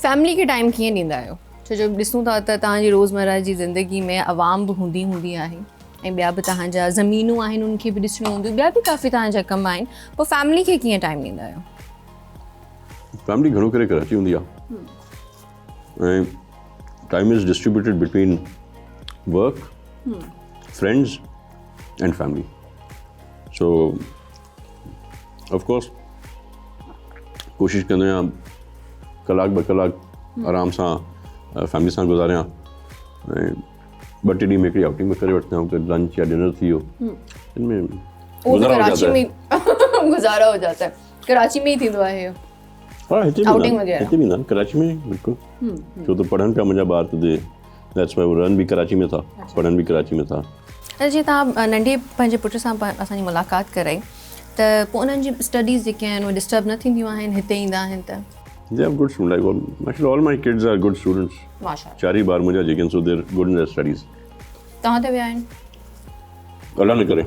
Family खे time कीअं ॾींदा आहियो? छो जो ॾिसूं था त तव्हांजी रोज़मर्रा जी ज़िंदगी में आवाम बि हूंदी आहे ऐं ॿिया बि तव्हांजा ज़मीनूं आहिनि उनखे बि ॾिसणियूं हूंदियूं, ॿिया बि काफ़ी तव्हांजा कम आहिनि, पोइ फैमिली खे कीअं टाइम ॾींदा आहियो? फैमिली घणो करे कराची हूंदी आहे ऐं time is distributed between work, friends and family. So of course कोशिशि कंदो आहियां कलाक ॿ कलाक आराम सां फैमिली सां गुज़ारियां ऐं 2-3 ॾींहं में हिकिड़ी आउटिंग में करे वठंदा आहियूं, लंच या डिनर थी वियो, इनमें वो भी कराची में गुजारा हो जाता है. कराची में ही थींदो आहे इहो? हाँ, हिते आउटिंग वगैरह हिते बि न, कराची में बिल्कुलु. छो त पढ़नि पिया मुंहिंजा ॿार त दैट्स वाई रन बि कराची में था, पढ़नि बि कराची में था. जीअं तव्हां नंढे पंहिंजे पुट सां असांजी मुलाक़ात कराई त पोइ उन्हनि जी स्टडीज़ जेके आहिनि उहे डिस्टर्ब न थींदियूं आहिनि हिते ईंदा आहिनि त? They are good students. Like actually, all my kids are good students. माशाअल्लाह. 4 ही बार मुंहिंजा जेके आहिनि, so they're good in their studies. तव्हां ते विया आहिनि? अल्लाह न करे.